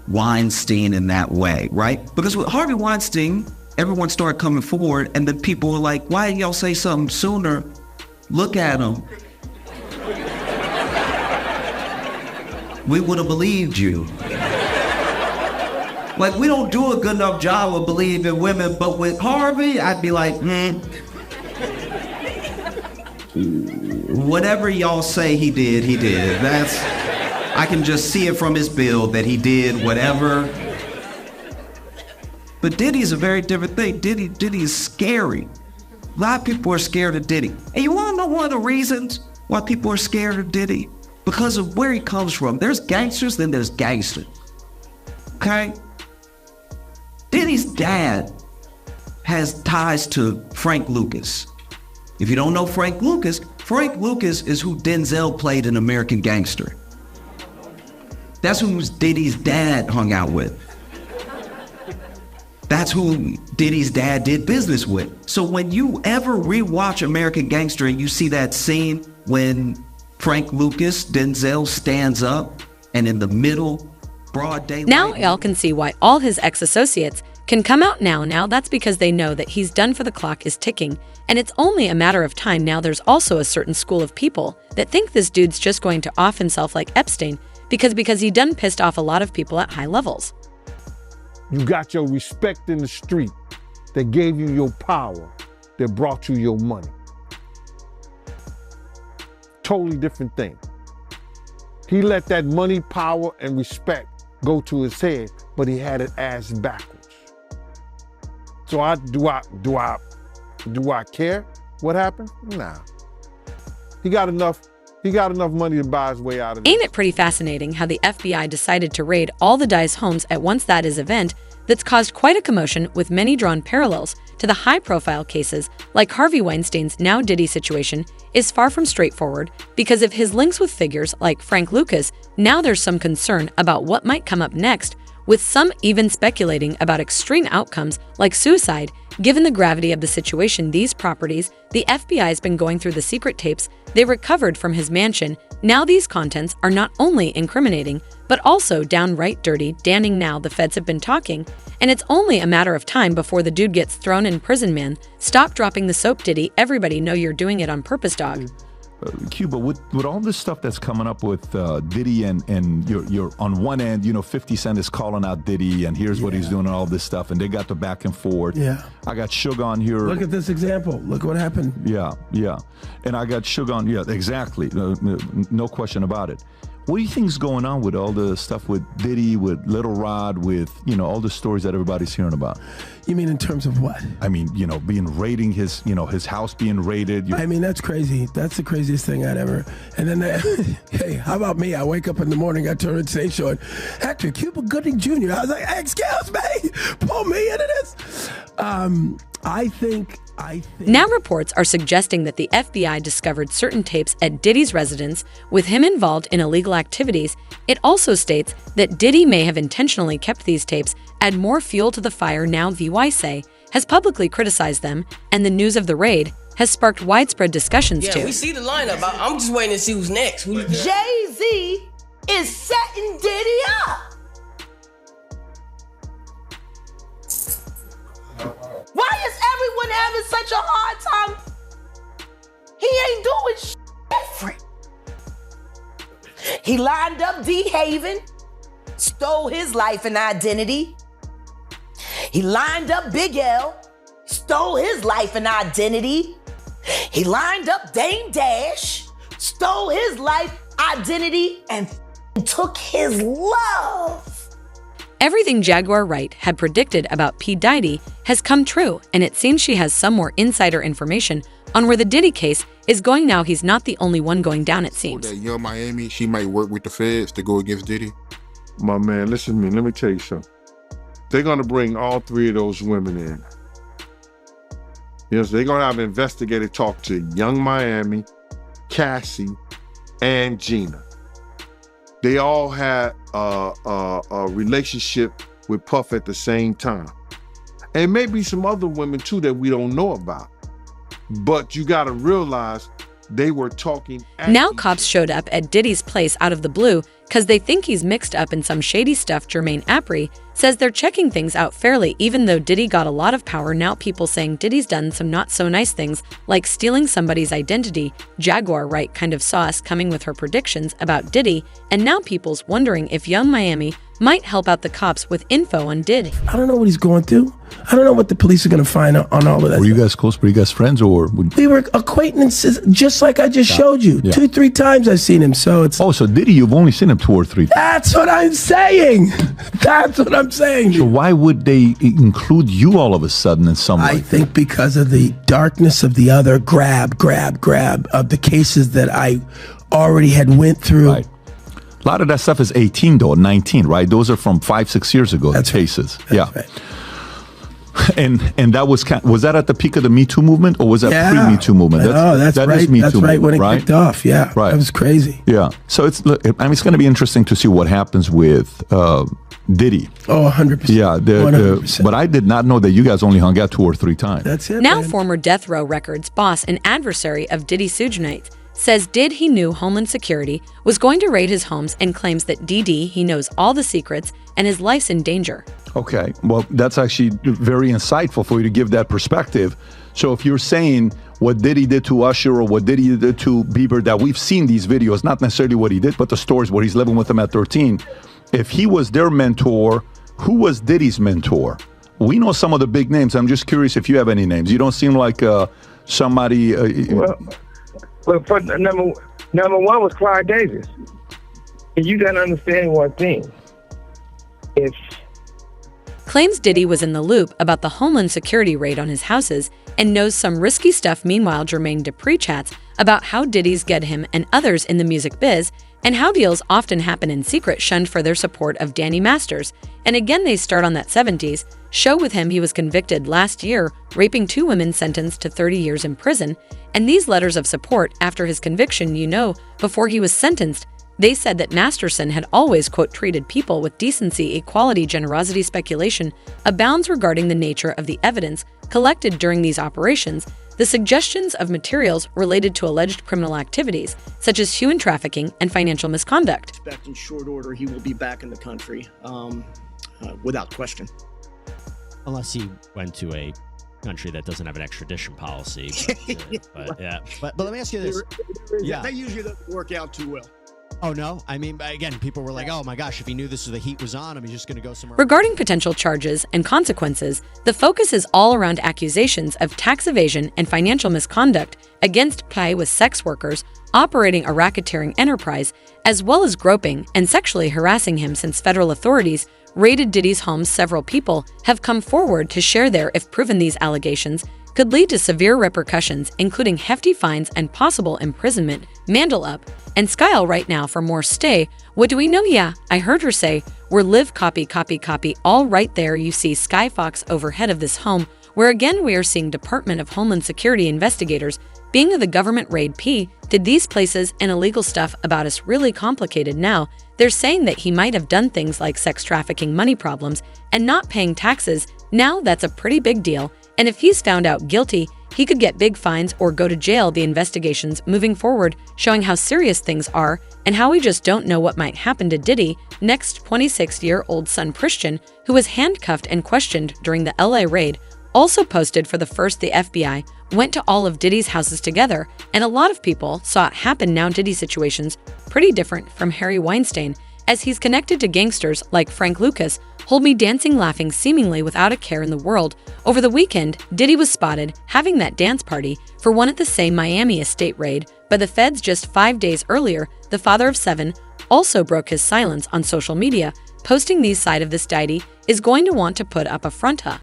Weinstein in that way, right? Because with Harvey Weinstein, everyone started coming forward, and then people were like, why didn't y'all say something sooner? Look at him. We would have believed you. Like, we don't do a good enough job of believing women, but with Harvey, I'd be like, whatever y'all say he did, he did. I can just see it from his build that he did whatever. But Diddy's a very different thing. Diddy is scary. A lot of people are scared of Diddy. And you wanna know one of the reasons why people are scared of Diddy? Because of where he comes from. There's gangsters, then there's gangsters. Okay? Diddy's dad has ties to Frank Lucas. If you don't know Frank Lucas is who Denzel played in American Gangster. That's who Diddy's dad hung out with. That's who Diddy's dad did business with. So when you ever rewatch American Gangster and you see that scene when Frank Lucas, Denzel, stands up and in the middle, broad daylight. Now y'all can see why all his ex-associates can come out now. That's because they know that he's done for the clock is ticking, and it's only a matter of time. Now there's also a certain school of people that think this dude's just going to off himself like Epstein because he done pissed off a lot of people at high levels. You got your respect in the street that gave you your power, that brought you your money. Totally different thing. He let that money, power, and respect go to his head, but he had it ass backwards. So do I care what happened? Nah. He got enough money to buy his way out of it. Ain't it pretty fascinating how the FBI decided to raid all the Dye's homes at once? That is event that's caused quite a commotion, with many drawn parallels to the high-profile cases like Harvey Weinstein's. Now Diddy situation is far from straightforward because of his links with figures like Frank Lucas. Now there's some concern about what might come up next, with some even speculating about extreme outcomes like suicide. Given the gravity of the situation, these properties, the FBI's been going through the secret tapes they recovered from his mansion. Now these contents are not only incriminating, but also downright dirty, damning. Now the feds have been talking, and it's only a matter of time before the dude gets thrown in prison. Man, stop dropping the soap, Diddy. Everybody know you're doing it on purpose, dog. Cuba, with all this stuff that's coming up with Diddy and you're on one end, 50 Cent is calling out Diddy and here's what he's doing and all this stuff, and they got the back and forth. Yeah. I got Suge on here. Look at this example. Look what happened. Yeah. And I got Suge on. Yeah, exactly. No question about it. What do you think's going on with all the stuff with Diddy, with Little Rod, with, all the stories that everybody's hearing about? You mean in terms of what? I mean, being raiding his house being raided. I mean, that's crazy. That's the craziest thing I'd ever. And then, hey, how about me? I wake up in the morning, I turn on the station, Hector Cuba Gooding Jr. I was like, excuse me, pull me into this. I think. Now reports are suggesting that the FBI discovered certain tapes at Diddy's residence with him involved in illegal activities. It also states that Diddy may have intentionally kept these tapes, add more fuel to the fire. Now VYC has publicly criticized them, and the news of the raid has sparked widespread discussions too. Yeah, we see the lineup. I'm just waiting to see who's next. Jay-Z is setting Diddy up. Why is everyone having such a hard time? He ain't doing shit different. He lined up D. Haven, stole his life and identity. He lined up Big L, stole his life and identity. He lined up Dame Dash, stole his life, identity, and took his love. Everything Jaguar Wright had predicted about P. Diddy has come true, and it seems she has some more insider information on where the Diddy case is going. Now he's not the only one going down, it seems. That young Miami, she might work with the feds to go against Diddy. My man, listen to me. Let me tell you something. They're going to bring all three of those women in. So they're going to have an investigator talk to young Miami, Cassie, and Gina. They all had a relationship with Puff at the same time. And maybe some other women too that we don't know about. But you gotta realize They were talking. Now cops showed up at Diddy's place out of the blue because they think he's mixed up in some shady stuff. Jermaine Apri says they're checking things out fairly, even though Diddy got a lot of power. Now people saying Diddy's done some not so nice things, like stealing somebody's identity. Jaguar Wright kind of saw us coming with her predictions about Diddy, and now people's wondering if Young Miami might help out the cops with info on Diddy. I don't know what he's going through. I don't know what the police are going to find on all of that. Were you guys close? Were you guys friends, or? We were acquaintances, just like I just showed you. Yeah. 2-3 times I've seen him. So it's. Oh, so Diddy, you've only seen him 2 or 3 times. That's what I'm saying. That's what I'm saying. So why would they include you all of a sudden in some way? I think because of the darkness of the other grab of the cases that I already had went through. Right. A lot of that stuff is 18 though, 19, right? Those are from 5-6 years ago. That's cases. Right. Yeah. Right. And that was that at the peak of the Me Too movement, or was that pre-Me Too movement? That's right. That's right when it kicked off. Yeah, right. That was crazy. Yeah. So it's going to be interesting to see what happens with Diddy. Oh, 100%. Yeah. 100%. But I did not know that you guys only hung out 2 or 3 times. That's it. Now man. former Death Row Records boss and adversary of Diddy Suge says he knew Homeland Security was going to raid his homes and claims that he knows all the secrets and his life's in danger. Okay, well, that's actually very insightful for you to give that perspective. So if you're saying what Diddy did to Usher or what Diddy did to Bieber, that we've seen these videos, not necessarily what he did, but the stories where he's living with them at 13. If he was their mentor, who was Diddy's mentor? We know some of the big names. I'm just curious if you have any names. You don't seem like somebody... Well, for number one was Clyde Davis. And you got to understand one thing. Claims Diddy was in the loop about the Homeland Security raid on his houses and knows some risky stuff. Meanwhile, Jermaine Dupri chats about how Diddy's get him and others in the music biz and how deals often happen in secret, shunned for their support of Danny Masters. And again, they start on that 70s show with him. He was convicted last year, raping 2 women sentenced to 30 years in prison. And these letters of support after his conviction, before he was sentenced, they said that Masterson had always, quote, treated people with decency, equality, generosity. Speculation abounds regarding the nature of the evidence collected during these operations, the suggestions of materials related to alleged criminal activities, such as human trafficking and financial misconduct. Expect in short order he will be back in the country, without question. Unless he went to a country that doesn't have an extradition policy. But let me ask you this. That usually doesn't work out too well. Oh, no? I mean, again, people were like, oh my gosh, if he knew the heat was on him, he's just going to go somewhere. Regarding potential charges and consequences, the focus is all around accusations of tax evasion and financial misconduct against Pai with sex workers operating a racketeering enterprise, as well as groping and sexually harassing him. Since federal authorities raided Diddy's home, several people have come forward to share if proven these allegations could lead to severe repercussions, including hefty fines and possible imprisonment. Mandel up and Skyle right now for more. Stay. What do we know? Yeah, I heard her say, we're live copy. All right there you see Sky Fox overhead of this home, where again we are seeing Department of Homeland Security investigators being of the government raid. Did these places and illegal stuff about us really complicated now? They're saying that he might have done things like sex trafficking, money problems, and not paying taxes. Now that's a pretty big deal. And if he's found out guilty, he could get big fines or go to jail. The investigations moving forward, showing how serious things are and how we just don't know what might happen to Diddy. Next, 26-year-old son Christian, who was handcuffed and questioned during the LA raid, also posted for the first the FBI went to all of Diddy's houses together, and a lot of people saw it happen. Now Diddy situation's pretty different from Harry Weinstein, as he's connected to gangsters like Frank Lucas, hold me dancing, laughing seemingly without a care in the world. Over the weekend, Diddy was spotted having that dance party for one at the same Miami estate raid by the feds just 5 days earlier. The father of 7 also broke his silence on social media, posting these side of this Diddy is going to want to put up a fronta.